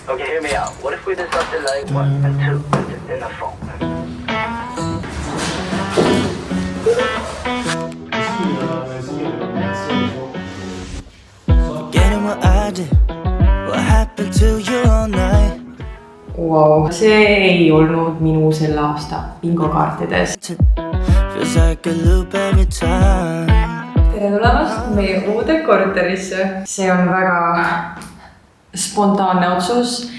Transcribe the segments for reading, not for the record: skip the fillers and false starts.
Okay, hear me out. What if we disrupted like 1 and 2 in the phone? Getting what I did, what happened to you all night? Wow, see ei olnud minu selle aasta bingokaartides. Feels like a loop every time. Tere tulemast meie uude korterisse. See on väga spontaanne otsus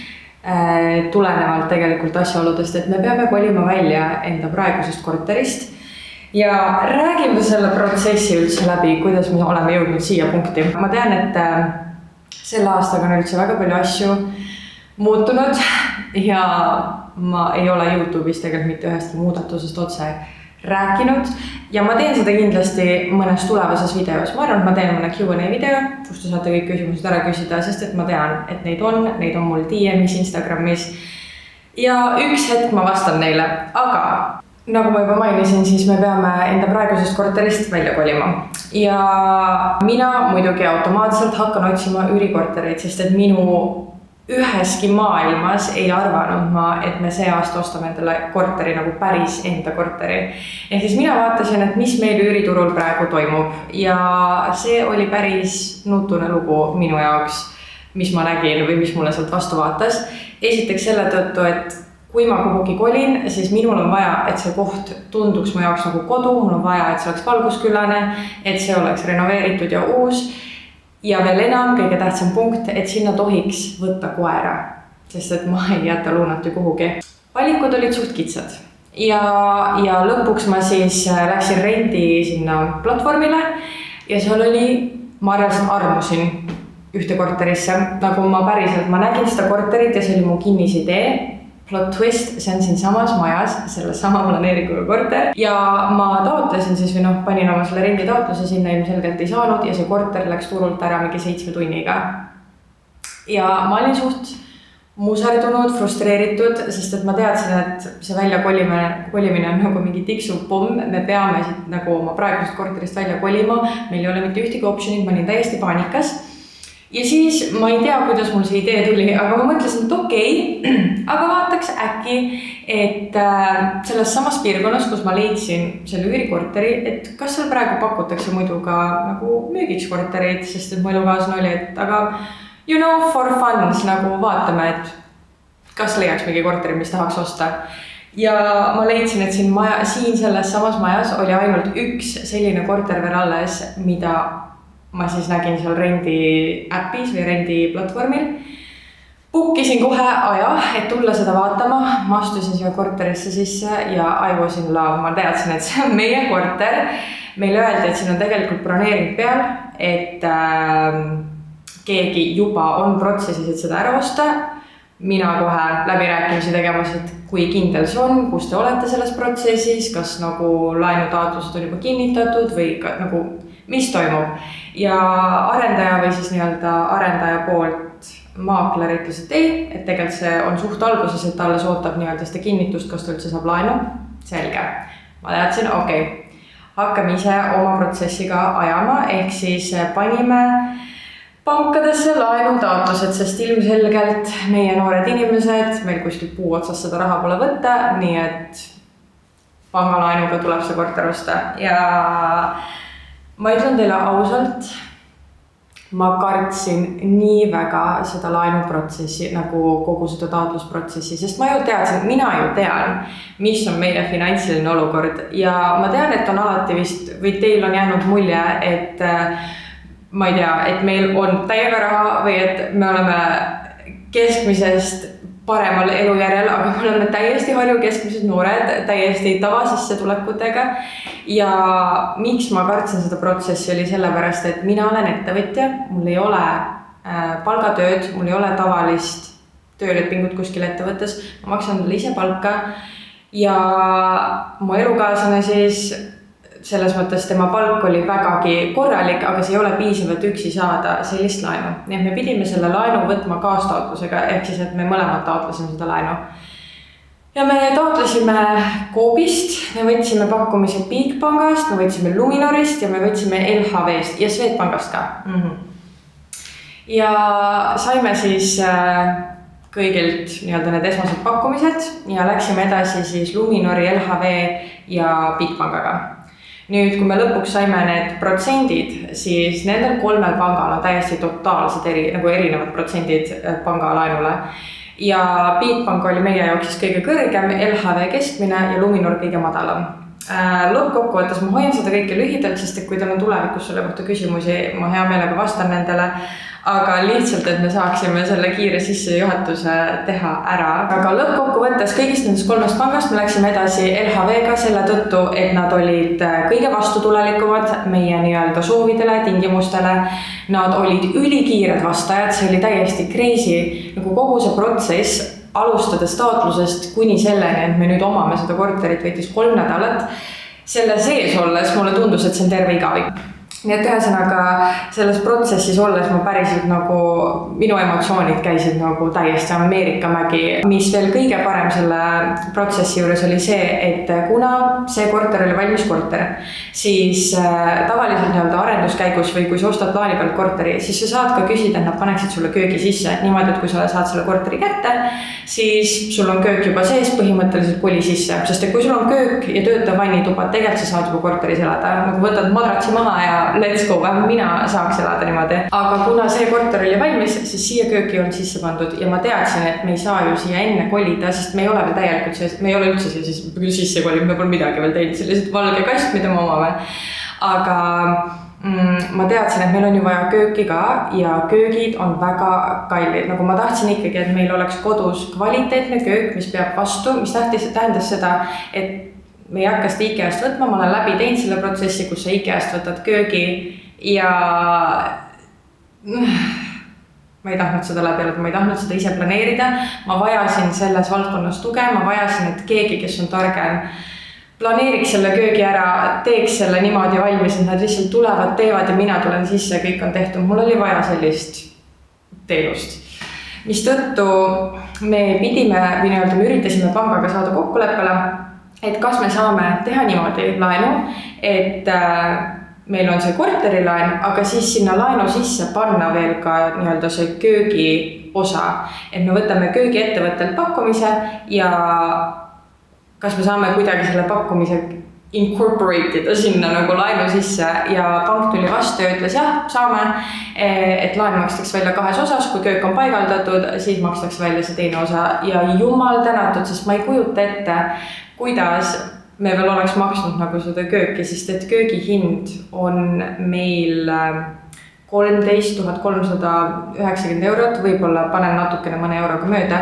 tulenevalt tegelikult asjaoludest, et me peame kolima välja enda praegusest korterist ja räägime selle protsessi üldse läbi, kuidas me oleme jõudnud siia punkti. Ma tean, et selle aastaga on üldse väga palju asju muutunud ja ma ei ole YouTube'is tegelikult mitte ühestki muudatusest otse rääkinud ja ma teen seda kindlasti mõnes tulevases videos. Ma arvan, et ma teen mõne Q&A video, kus te saate kõik küsimused ära küsida, sest et ma tean, et neid on mul DM-is, Instagramis ja üks hetk ma vastan neile, aga nagu ma juba mainisin, siis me peame enda praegusest korterist välja kolima ja mina muidugi automaatselt hakkan otsima üürikortereid, sest et minu üheski maailmas ei arvanud ma, et me see aasta ostame endale korteri nagu päris enda korteri. Ehk siis mina vaatasin, et mis meil üüriturul praegu toimub ja see oli päris nutune lugu minu jaoks, mis ma nägin või mis mulle sealt vastu vaatas. Esiteks selle tõttu, et kui ma kuhugi kolin, siis minul on vaja, et see koht tunduks mu jaoks nagu kodu, mul on vaja, et see oleks valgusküllane, et see oleks renoveeritud ja uus. Ja veel enam, kõige tähtsam punkt, et sinna tohiks võtta koera, sest et ma ei jäta Lunat ju kuhugi. Valikud olid suht kitsad ja lõpuks ma siis läksin rendi sinna platvormile ja seal oli, ma reaalselt armusin ühte korterisse, nagu ma nägin seda korterit ja see oli mu kinnisidee. Plot twist, see on siin samas majas, selle sama planeeringuga korter ja ma taotlesin siis või panin oma selle rendi taotluse sinna ilmselgelt ei saanud ja see korter läks turult ära mingi 7 tunniga. Ja ma olin suht muserdunud, frustreeritud, sest et ma teadsin, et see välja kolimine on nagu mingi tiksuv pomm, me peame siit nagu oma praegusest korterist välja kolima, meil ei ole mitte ühtegi optionit, ma olin täiesti paanikas. Ja siis ma ei tea, kuidas mul see idee tuli, aga ma mõtlesin, et okei, aga vaataks äkki, et selles samas piirkonnas, kus ma leidsin selle üürikorteri, et kas seal praegu pakutakse muidu ka nagu müügiks kortereid, sest et mu elukaaslane oli, et aga for fun nagu vaatame, et kas leiaks mingi korteri, mis tahaks osta. Ja ma leidsin, et siin selles samas majas oli ainult üks selline korter veel alles, mida ma siis nägin seal rendi äpis või rendi platvormil. Bookisin kohe aja, et tulla seda vaatama. Ma astusin siia korterisse sisse ja I was in love. Ma teadsin, et see on meie korter. Meile öeldi, et siin on tegelikult broneering peal, et keegi juba on protsessis, et seda ära osta. Mina kohe läbirääkimisi tegemas, et kui kindel see on, kus te olete selles protsessis, kas nagu laenutaotlused on juba kinnitatud või nagu mis toimub. Ja arendaja või siis arendaja poolt maakler ütles, et ei, et tegelikult see on suht alguses, et talle sootab seda kinnitust, kas ta üldse saab laenu. Selge. Ma teadsin, okei, hakkame ise oma protsessiga ajama, ehk siis panime pankadesse laenutaotlused, sest ilmselgelt meie noored inimesed, meil kuskil puu otsas seda raha pole võtta, nii et pangalaenuga tuleb see korter osta ja ma ütlen teile ausalt, ma kartsin nii väga seda laenuprotsessi, nagu kogu seda taotlusprotsessi, sest mina ju tean, mis on meie finantsiline olukord ja ma tean, et on alati vist, või teil on jäänud mulje, et ma ei tea, et meil on täiega raha või et me oleme keskmisest paremal elujärjel, aga me oleme täiesti Harju keskmised noored, täiesti tavasissetulekutega ja miks ma kartsin seda protsessi oli sellepärast, et mina olen ettevõtja, mul ei ole palgatööd, mul ei ole tavalist töölepingut kuskil ettevõttes, ma maksan talle ise palka ja mu elukaaslane siis selles mõttes tema palk oli vägagi korralik, aga see ei ole piisavalt üksi saada sellist laenu. Nii et me pidime selle laenu võtma kaastaotlusega, ehk siis, et me mõlemad taotlesime seda laenu. Ja me taotlesime Coopist, me võtsime pakkumise Bigbankast, me võtsime Luminorist ja me võtsime LHVst ja Swedbankast ka. Ja saime siis kõigilt nii-öelda need esmased pakkumised ja läksime edasi siis Luminori, LHV ja Bigbankiga. Nüüd, kui me lõpuks saime need protsendid, siis nendel 3 pangal on täiesti totaalsed erinevad protsendid pangalainule. Ja Bigbank oli meie jaoks siis kõige kõrgem, LHV keskmine ja Luminor kõige madalam. Lõppkokkuvõttes ma hoian seda kõike lühidalt, sest kui teil on tulevikus selle kohta küsimusi, ma hea meelega vastan nendele. Aga lihtsalt, et me saaksime selle kiire sissejuhatuse teha ära. Aga lõppkokkuvõttes kõigist nendest 3 pangast me läksime edasi LHV-ga selle tõttu, et nad olid kõige vastutulelikumad meie nii-öelda soovidele, tingimustele. Nad olid ülikiired vastajad, see oli täiesti crazy. Nagu kogu see protsess, alustades taotlusest kuni selleni, et me nüüd omame seda korterit võitis 3 nädalat. Selle sees olles mulle tundus, et see on terve igavik. Nii et ühesõnaga selles protsessis olles ma päriselt nagu minu emotsioonid käisid nagu täiesti Ameerika mägi. Mis veel kõige parem selle protsessi juures oli see, et kuna see korter oli valmis korter, siis tavaliselt nii-öelda arenduskäigus või kui sa ostad plaani pealt korteri, siis sa saad ka küsida, et nad paneksid sulle köögi sisse. Niimoodi, et kui sa saad selle korteri kätte, siis sul on köök juba sees, põhimõtteliselt koli sisse. Sest et kui sul on köök ja töötav vannituba, tegelikult sa saad juba korteris elada. Nagu võtad madratsi maha ja let's go, vähem mina saaks elada niimoodi. Aga kuna see korter oli valmis, siis siia kööki on sisse pandud ja ma teadsin, et me ei saa ju siia enne kolida, sest me ei ole veel täielikult sees, me ei ole üldse sisse kolib, me pole midagi veel teinud, sellised valge kast, mida me omame. Aga ma teadsin, et meil on ju vaja kööki ka ja köögid on väga kallid. Nagu ma tahtsin ikkagi, et meil oleks kodus kvaliteetne köök, mis peab vastu, mis tähendas seda, et me ei hakka seda IKEA-st võtma, ma olen läbi teinud selle protsessi, kus sa IKEA-st võtad köögi ja ma ei tahtnud seda läbi elada, ma ei tahtnud seda ise planeerida. Ma vajasin selles valdkonnas tuge, ma vajasin, et keegi, kes on targem, planeeriks selle köögi ära, teeks selle niimoodi valmis, et nad lihtsalt tulevad, teevad ja mina tulen sisse, kõik on tehtud. Mul oli vaja sellist teenust. Mis tõttu me üritasime pangaga saada kokkuleppele, et kas me saame teha niimoodi laenu, et meil on see korterilaen, aga siis sinna laenu sisse panna veel ka nii-öelda see köögi osa. Et me võtame köögiettevõttelt pakkumise ja kas me saame kuidagi selle pakkumise incorporated sinna nagu laenu sisse ja pank tuli vastu ja ütles jah, saame, et laen makstaks välja 2 osas, kui köök on paigaldatud, siis makstaks välja see teine osa ja jumal tänatud, sest ma ei kujuta ette, kuidas me veel oleks maksnud nagu seda kööki, sest et köögi hind on meil 13 390 €, võib-olla panen natukene mõne euroga mööda,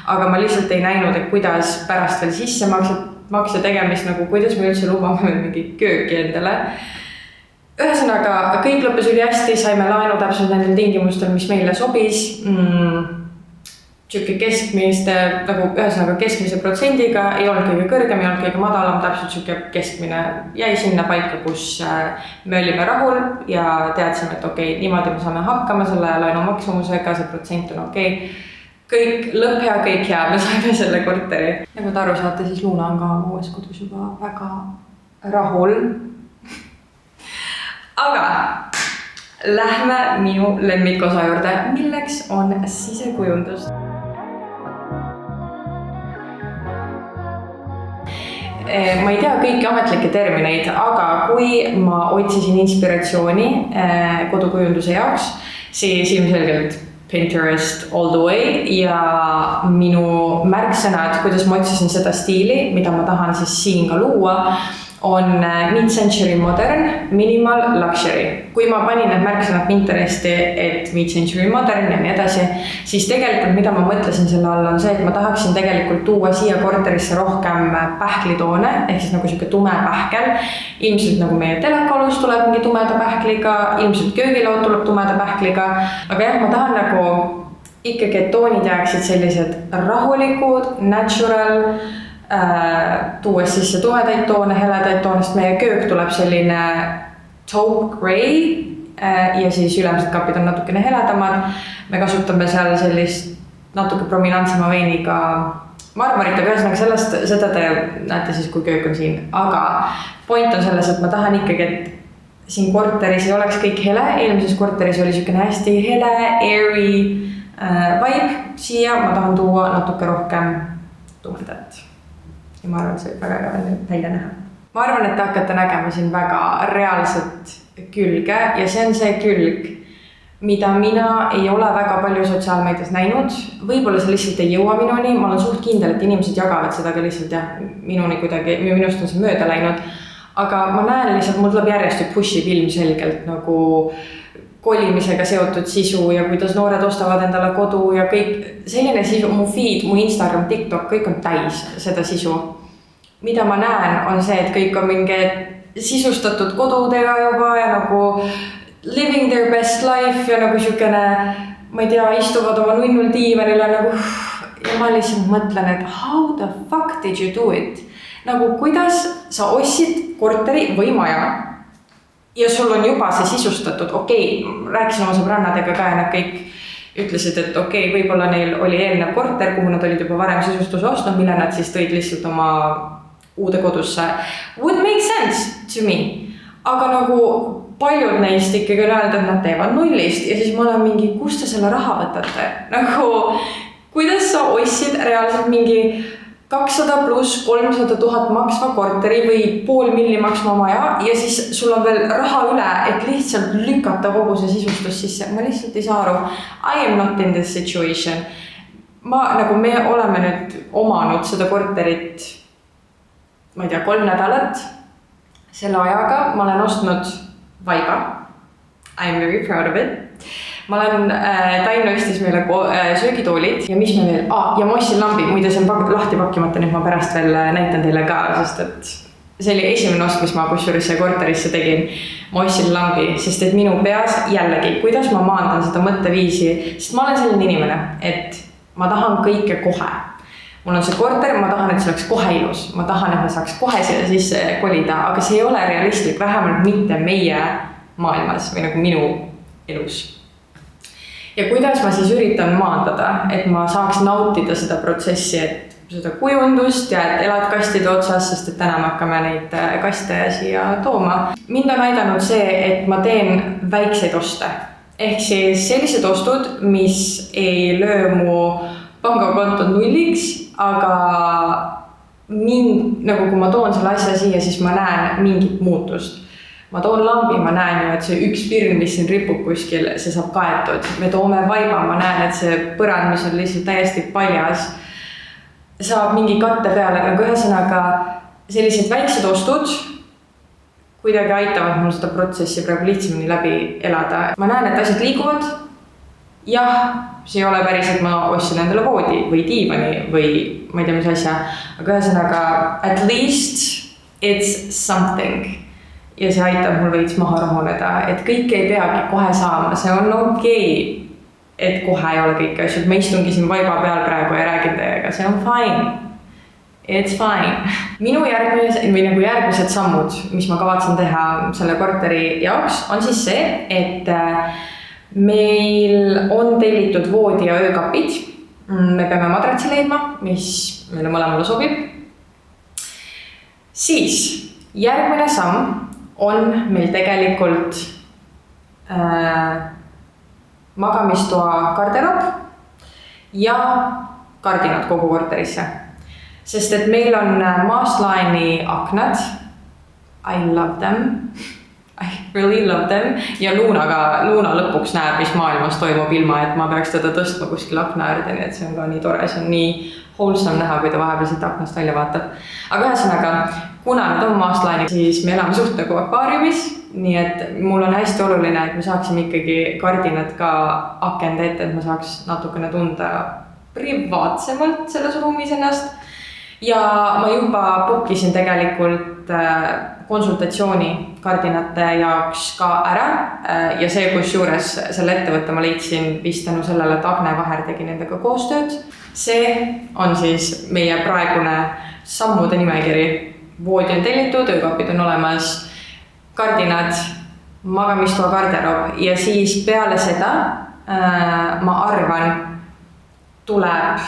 aga ma lihtsalt ei näinud, et kuidas pärast veel sissemakse tegemist, nagu kuidas me üldse lubame mingi kööki endale. Ühesõnaga, kõik lõppes üli hästi, saime laenu täpselt nendel tingimustel, mis meile sobis. Keskmiste, nagu ühesõnaga keskmise protsendiga, ei olnud kõige kõrgem, ei olnud kõige madalam, täpselt siuke keskmine jäi sinna paika, kus me olime rahul ja teadsime, et okei, niimoodi me saame hakkama selle laenu maksumusega, see protsent on okei. Kõik lõpp hea, kõik hea, me saime selle korteri. Nagu te aru saate, siis Luuna on ka uues kodus juba väga rahul. Aga lähme minu lemmikosa juurde, milleks on sisekujundus. Ma ei tea kõiki ametlikke termineid, aga kui ma otsisin inspiratsiooni kodukujunduse jaoks, siis ilmselgelt Pinterest all the way ja minu märksõnad, kuidas ma otsisin seda stiili, mida ma tahan siis siin ka luua, on mid-century modern, minimal luxury. Kui ma panin need märksõnad Pinteresti, et mid-century modern ja nii edasi, siis tegelikult mida ma mõtlesin selle all on see, et ma tahaksin tegelikult tuua siia korterisse rohkem pähklitoone, ehk siis nagu siuke tume pähkel. Ilmselt nagu meie telekalus tuleb mingi tumeda pähkliga, ilmselt köögilaud tuleb tumeda pähkliga, aga jah, ma tahan nagu ikkagi, et toonid jääksid sellised rahulikud, natural, tuues sisse tumedaid toone, heledaid toonest, meie köök tuleb selline taupe gray ja siis ülemised kapid on natukene heledamad. Me kasutame seal sellist natuke prominantsema veiniga marmorit, aga ühesõnaga seda te näete siis, kui köök on siin. Aga point on selles, et ma tahan ikkagi, et siin korteris ei oleks kõik hele. Eelmises korteris oli siukene hästi hele, airy, vibe siia, ma tahan tuua natuke rohkem tumedat. Ja ma arvan, et see võib väga äge välja näha. Ma arvan, et te hakkate nägema siin väga reaalset külge ja see on see külg, mida mina ei ole väga palju sotsiaalmeedias näinud. Võib-olla see lihtsalt ei jõua minuni, ma olen suht kindel, et inimesed jagavad seda ka lihtsalt minuni kuidagi, minust on see mööda läinud. Aga ma näen lihtsalt, mul tuleb järjest pushib ilmselgelt nagu kolimisega seotud sisu ja kuidas noored ostavad endale kodu ja kõik selline sisu, mu feed, mu Instagram, TikTok, kõik on täis seda sisu. Mida ma näen on see, et kõik on mingi sisustatud kodudega juba ja nagu living their best life ja nagu siukene, ma ei tea, istuvad oma nunnul diivanile nagu ja ma lihtsalt mõtlen, et how the fuck did you do it? Nagu kuidas sa ostsid korteri või maja ja sul on juba see sisustatud, rääkisin oma sõbrannadega ka ja nad kõik ütlesid, et võib-olla neil oli eelnev korter, kuhu nad olid juba varem sisustuse ostnud, mille nad siis tõid lihtsalt oma uude kodusse. Would make sense to me. Aga nagu paljud neist ikkagi on öelnud, et nad teevad nullist ja siis ma olen mingi, kust te selle raha võtate? Nagu, kuidas sa ostsid reaalselt mingi 200 pluss 300 000 maksva korteri või $500,000 maksma maja ja siis sul on veel raha üle, et lihtsalt lükata kogu see sisustus sisse. Ma lihtsalt ei saa aru. I am not in this situation. Me oleme nüüd omanud seda korterit, ma ei tea, 3 nädalat. Selle ajaga ma olen ostnud vaiba. I am very proud of it. Ma olen, Tainn ostis meile söögitoolid ja mis me veel, ja ma ostsin lambi, muide see on lahti pakkimata, nüüd ma pärast veel näitan teile ka, sest et see oli esimene ost, mis ma kusjuures korterisse tegin. Ma ostsin lambi, sest et minu peas jällegi, kuidas ma maandan seda mõtteviisi, sest ma olen selline inimene, et ma tahan kõike kohe. Mul on see korter, ma tahan, et see oleks kohe ilus, ma tahan, et me saaks kohe siia sisse kolida, aga see ei ole realistlik, vähemalt mitte meie maailmas või nagu minu elus. Ja kuidas ma siis üritan maandada, et ma saaks nautida seda protsessi, et seda kujundust ja et elad kastide otsas, sest et täna me hakkame neid kaste siia tooma. Mind on aidanud see, et ma teen väikseid oste. Ehk siis sellised ostud, mis ei löö mu pangakontot nulliks, aga nagu kui ma toon selle asja siia, siis ma näen mingit muutust. Ma toon lambi, ma näen ju, et see üks pirn, mis siin ripub kuskil, see saab kaetud. Me toome vaiba, ma näen, et see põrand, mis on lihtsalt täiesti paljas, saab mingi katte peale. Nagu ühesõnaga sellised väiksed ostud kuidagi aitavad mul seda protsessi praegu lihtsamini läbi elada. Ma näen, et asjad liiguvad. Jah, see ei ole päris, et ma ostsin endale voodi või diivani või ma ei tea, mis asja. Aga ühesõnaga, at least it's something. Ja see aitab mul veits maha rahuneda, et kõik ei peagi kohe saama, see on et kohe ei ole kõik asjad. Ma istungi siin vaiba peal praegu ja räägin teiega, see on fine. It's fine. Minu järgmised sammud, mis ma kavatsen teha selle korteri jaoks, on siis see, et meil on tellitud voodi ja öökapid. Me peame madratsi leidma, mis meile mõlemale sobib. Siis järgmine samm on meil tegelikult magamistoa garderoob ja kardinad kogu korterisse. Sest et meil on Maastline'i aknad. I love them. I really love them. Ja Luuna lõpuks näeb, mis maailmas toimub ilma, et ma peaks teda tõstma kuskil akna äärde, nii et see on ka nii tore, see on nii wholesome näha, kui ta vahepeal siit aknast välja vaatab. Aga ühesõnaga, kuna need on Maastline'i, siis me elame suht nagu akvaariumis, nii et mul on hästi oluline, et me saaksime ikkagi kardinad ka akende ette, et ma saaks natukene tunda privaatsemalt selles ruumis ennast. Ja ma juba bookisin tegelikult konsultatsiooni kardinate jaoks ka ära ja see, kus juures selle ettevõtte ma leidsin vist tänu sellele, et Agne Vaher tegi nendega koostööd. See on siis meie praegune sammude nimekiri. Voodi on tellitud, öökapid on olemas, kardinad, magamistoa garderoob ja siis peale seda ma arvan tuleb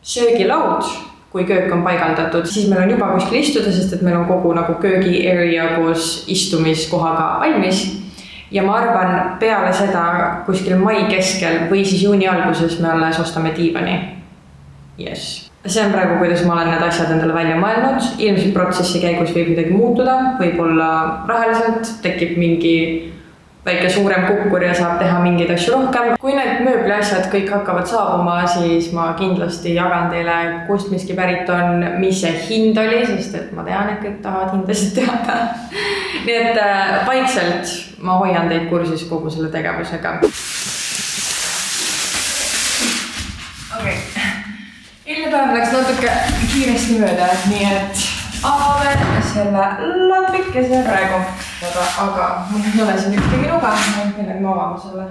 söögilaud, kui köök on paigaldatud, siis meil on juba kuskil istuda, sest et meil on kogu nagu köögi area koos istumiskohaga valmis. ja ma arvan, peale seda kuskil mai keskel või siis juuni alguses me alles ostame diivani. Yes. See on praegu, kuidas ma olen need asjad endale välja mõelnud. Ilmselt protsessi käigus võib midagi muutuda, võib-olla rahaliselt tekib mingi väike suurem kukkur ja saab teha mingeid asju rohkem. Kui need mööbli asjad kõik hakkavad saabuma, siis ma kindlasti jagan teile, kust miski pärit on, mis see hind oli, sest et ma tean, et kõik tahavad hindasid teada. Nii et vaikselt ma hoian teid kursis kogu selle tegevusega. Okay. Eilne päev läks natuke kiiresti mööda, nii et avame selle lapikese praegu. Aga mul ei ole siin ükski minuga, millega ma avame selle.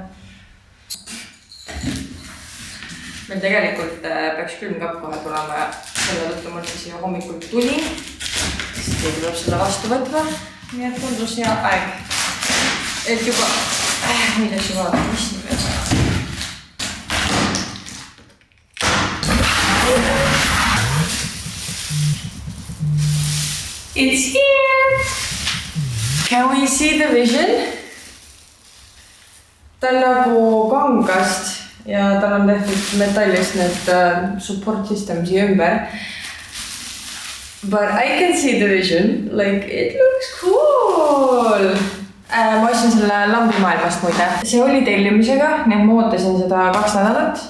Meil tegelikult peaks külmkapp kohe tulema ja selle tõttu mul siia hommikul tuli. Siis keegi tuleb selle vastu võtma. Nii et tundus hea aeg. Et juba neid asju vaadata, mis nii veel vaja. It's here! Can we see the vision? Ta on nagu kangast ja tal on tehtud metallist need support systems ümber. But I can see the vision, like it looks cool! Ma ostsin selle lambimaailmast muide. See oli tellimisega, nii et ma ootasin seda 2 nädalat.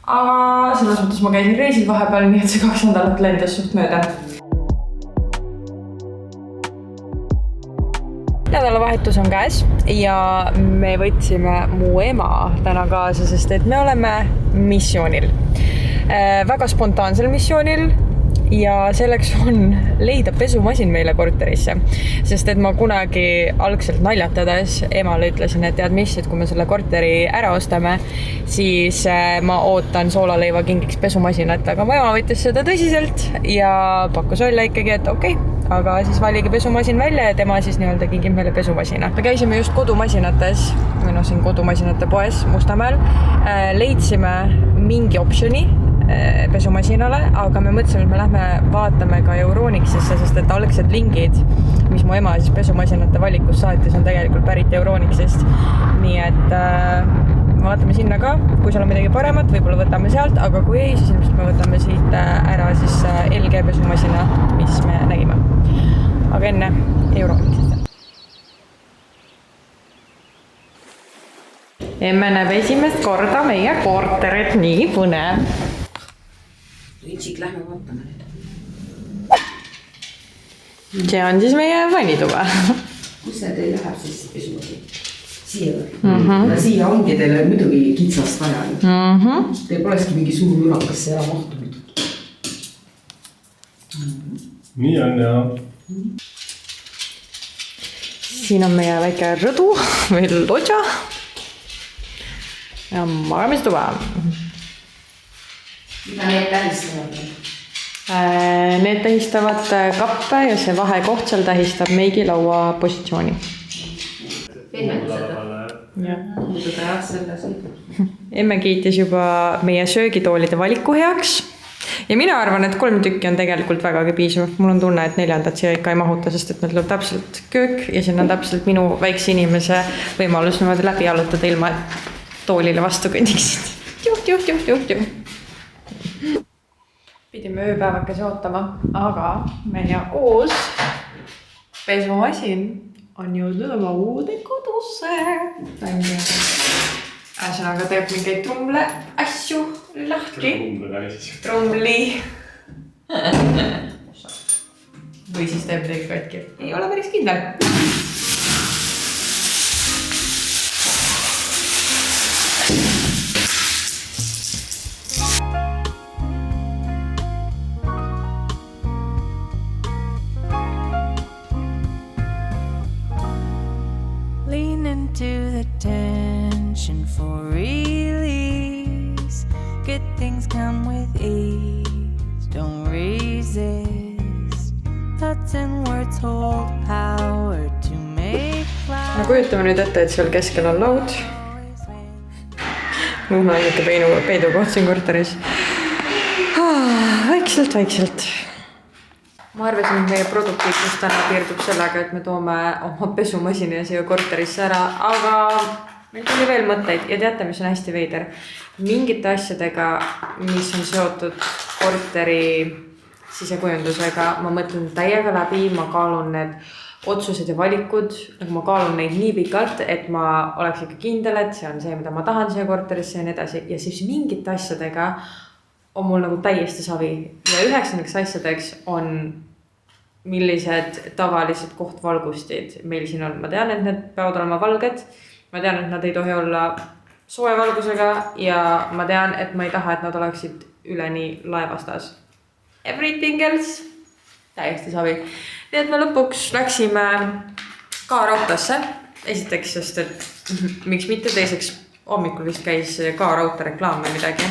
Aga selles mõttes ma käisin reisil vahepeal, nii et see 2 nädalat lendas suht mööda. Nädalavahetus on käes ja me võtsime mu ema täna kaasa, sest et me oleme missioonil. Väga spontaansel missioonil ja selleks on leida pesumasin meile korterisse. Sest et ma kunagi algselt naljatades emale ütlesin, et tead mis, et kui me selle korteri ära ostame, siis ma ootan soolaleiva kingiks pesumasinat. Aga mu ema võttis seda tõsiselt ja pakkus välja ikkagi, et okei. Aga siis valige pesumasin välja ja tema siis nii-öelda kingib meile pesumasina. Me käisime just kodumasiinates, või siin kodumasinate poes Mustamäel. Leidsime mingi optioni pesumasinale, aga me mõtlesime, et me lähme vaatame ka Euronixisse, sest et algsed lingid, mis mu ema siis pesumasinate valikus saatis, on tegelikult pärit Euronixist. Nii et vaatame sinna ka, kui seal on midagi paremat, võib-olla võtame sealt, aga kui ei, siis ilmselt me võtame siit ära siis LG pesumasina, mis me nägime. Aga enne Euronixist. Emme näeb esimest korda meie korterit, nii põnev. Ritsik, lähme vaatame nüüd. See on siis meie vannituba. Kus see teil läheb siis pesumasin? Siia või? Siia ongi teile muidugi kitsast vaja. Teil polekski mingi suur ürakas see ära mahtunud. Nii on, jah. Siin on meie väike rõdu või lodja. Ja magamistuba. Mida need tähistavad? Need tähistavad kappe ja see vahekoht seal tähistab meigilaua positsiooni. Muidu ta jah selle sõidu. Emme kiitis juba meie söögitoolide valiku heaks. Ja mina arvan, et 3 tükki on tegelikult vägagi piisav. Mul on tunne, et 4. siia ikka ei mahuta, sest et meil tuleb täpselt köök ja siin on täpselt minu väikse inimese võimalus niimoodi läbi jalutada ilma, et toolile vastu kõndiksid. Juh. Pidime ööpäevakese ootama, aga meie uus pesumasin on jõudnud oma uude kodusse. Ähesõnaga teeb mingeid trumle asju lahti. Trumli. Või siis teeb midagi katki. Ei ole päris kindel. Lean into the tension for release. Good things come with ease. Don't resist. Thoughts and words hold power to make life. No kujutame nüüd ette, et seal keskel on laud. Nuhna ainuke peidukoht siin korteris. Vaikselt. ma arvasin, et meie produktiivsus täna piirdub sellega, et me toome oma pesumasina siia korterisse ära, aga meil tuli veel mõtteid ja teate, mis on hästi veider. Mingite asjadega, mis on seotud korteri sisekujundusega, ma mõtlen täiega läbi, ma kaalun need otsused ja valikud, nagu ma kaalun neid nii pikalt, et ma oleks ikka kindel, et see on see, mida ma tahan siia korterisse ja nii edasi. Ja siis mingite asjadega on mul nagu täiesti savi. Ja 9. asjadeks on millised tavalised kohtvalgustid meil siin on. Ma tean, et need peavad olema valged. Ma tean, et nad ei tohi olla soe valgusega ja ma tean, et ma ei taha, et nad oleksid üleni laevastas. Everything else täiesti savi. Nii et me lõpuks läksime ka rautasse. Esiteks, sest et miks mitte, teiseks hommikul vist käis ka rauta reklaam või midagi.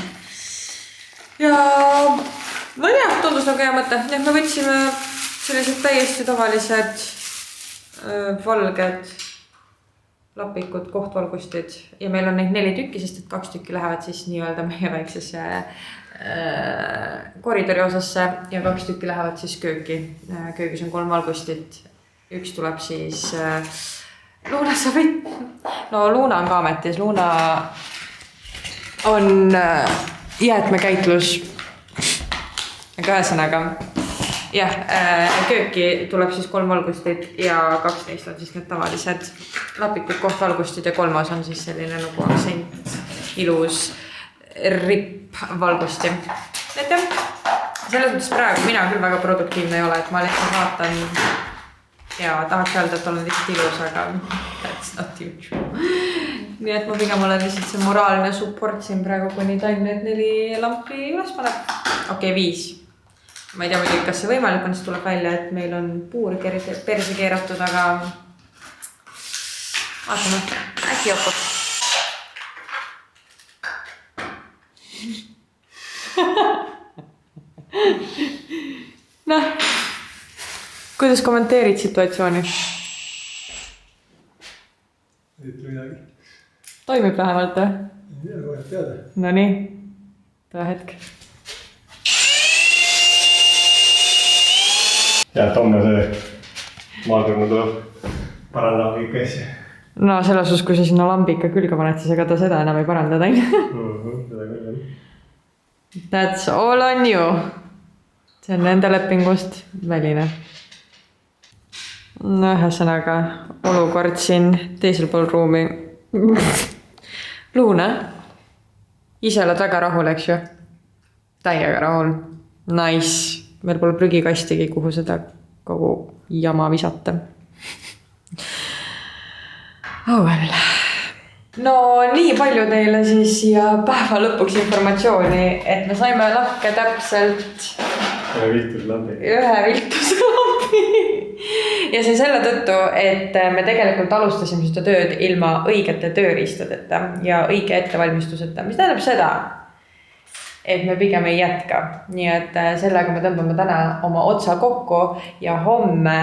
Ja no jah, tundus nagu hea mõte. Nii et me võtsime sellised täiesti tavalised valged lapikud, kohtvalgustid ja meil on neid 4 tükki, sest et 2 tükki lähevad siis nii-öelda meie väiksesse koridori osasse ja 2 tükki lähevad siis kööki. Köögis on 3 valgustit. 1 tuleb siis Luuna saab no Luuna on ka ametis. Luuna on jäätmekäitlus. Aga ühesõnaga jah, kööki tuleb siis 3 valgustit ja 2 neist on siis need tavalised lapikud kohtvalgustid ja 3. on siis selline nagu aktsent, ilus ripp valgusti. Et jah, selles mõttes praegu mina küll väga produktiivne ei ole, et ma lihtsalt vaatan ja tahaks öelda, et olen lihtsalt ilus, aga that's not usual. Nii et ma pigem olen lihtsalt see moraalne support siin praegu, kuni Taim need 4 lampi üles paneb. Okei, 5. Ma ei tea muidugi, kas see võimalik on, siis tuleb välja, et meil on puur perse keeratud, aga vaatame, äkki jookub. Noh, kuidas kommenteerid situatsiooni? Ei tule midagi. Toimib vähemalt või? Ei tea, kohe teada. No nii, tää hetk. Ja, et homme see maakõrnu tuleb parandama kõik asja. No selles osas, kui sa sinna lambi ikka külge paned, siis ega ta seda enam ei parandada. Seda küll on. That's all on you. See on nende lepingust väline. No ühesõnaga, olukord siin teisel pool ruumi. Luuna, ise oled väga rahul, eks ju? Täiega rahul. Nice. Meil pole prügikastigi, kuhu seda kogu jama visata. Oh well. No nii palju teile siis ja päeva lõpuks informatsiooni, et me saime lahke täpselt ühe viltuslambi. Ja see selle tõttu, et me tegelikult alustasime seda tööd ilma õigete tööriistadeta ja õige ettevalmistuseta, mis tähendab seda, et me pigem ei jätka. Nii et sellega me tõmbame täna oma otsa kokku ja homme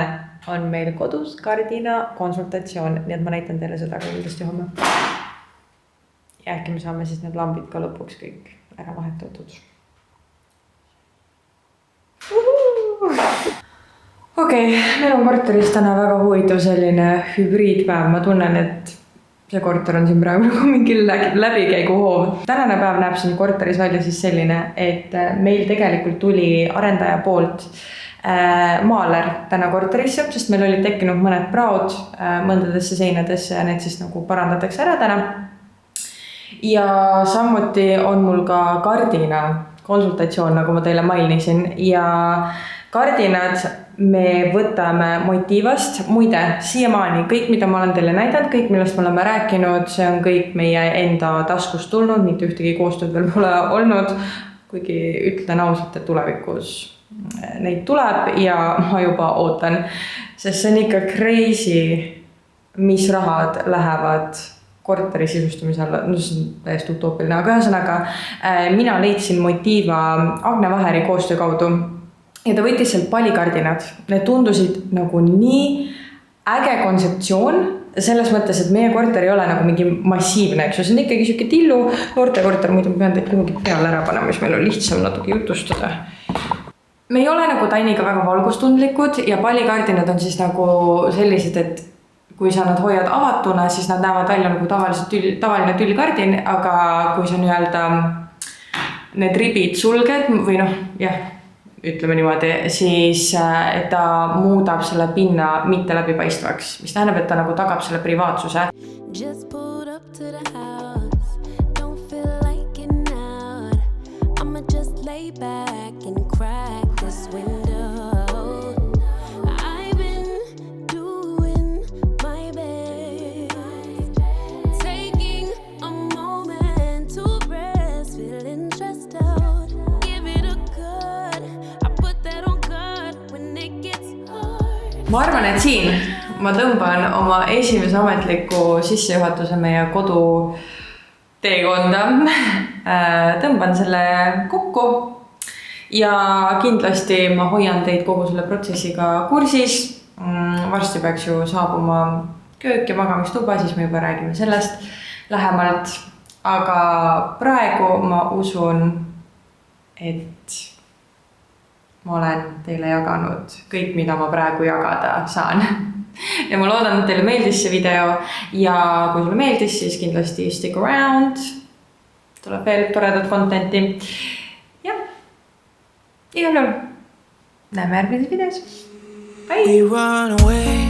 on meil kodus kardina konsultatsioon, nii et ma näitan teile seda ka kindlasti homme. Ja äkki me saame siis need lambid ka lõpuks kõik ära vahetatud. Okei, meil on korteris täna väga huvitav selline hübriidpäev. Ma tunnen, et see korter on siin praegu nagu mingi läbikäiguhoov. Tänane päev näeb siin korteris välja siis selline, et meil tegelikult tuli arendaja poolt maaler täna korterisse, sest meil olid tekkinud mõned praod mõndadesse seinadesse ja need siis nagu parandatakse ära täna. Ja samuti on mul ka kardina konsultatsioon, nagu ma teile mainisin ja kardinad me võtame Motivast. Muide, siiamaani kõik, mida ma olen teile näidanud, kõik, millest me oleme rääkinud, see on kõik meie enda taskust tulnud, mitte ühtegi koostööd veel pole olnud, kuigi ütlen ausalt, et tulevikus neid tuleb ja ma juba ootan, sest see on ikka crazy, mis rahad lähevad korteri sisustamise alla, no see on täiesti utoopiline, aga ühesõnaga mina leidsin Motiva Agne Vaheri koostöö kaudu. Ja ta võttis sealt palikardinad. Need tundusid nagu nii äge kontseptsioon, selles mõttes, et meie korter ei ole nagu mingi massiivne, eks ju. See on ikkagi siuke tillu noorte korter, muidu ma pean teid kuhugi peale ära panema, mis meil on lihtsam natuke jutustada. me ei ole nagu Tainiga väga valgustundlikud ja pallikardinad on siis nagu sellised, et kui sa nad hoiad avatuna, siis nad näevad välja nagu tavaline tüllkardin, aga kui sa nii-öelda need ribid sulged või noh, jah, ütleme niimoodi, siis et ta muudab selle pinna mitte läbipaistvaks, mis tähendab, et ta nagu tagab selle privaatsuse. Just pulled up to the house. Don't feel like getting out. I'ma just lay back and crack this window. I've been doing my best. Taking a moment to rest. Feeling stressed out. Give it a cut. I put that on God when it gets hard. Ma arvan, et siin ma tõmban oma esimese ametliku sissejuhatuse meie kodu teekonda. Tõmban selle kokku ja kindlasti ma hoian teid kogu selle protsessiga kursis. Varsti peaks ju saabuma köök ja magamistuba, siis me juba räägime sellest lähemalt. Aga praegu ma usun, et ma olen teile jaganud kõik, mida ma praegu jagada saan. Ja ma loodan, et teile meeldis see video ja kui sulle meeldis, siis kindlasti stick around. Tuleb veel toredat contenti. Ja, igal juhul näeme järgmises videos. Bye! We run away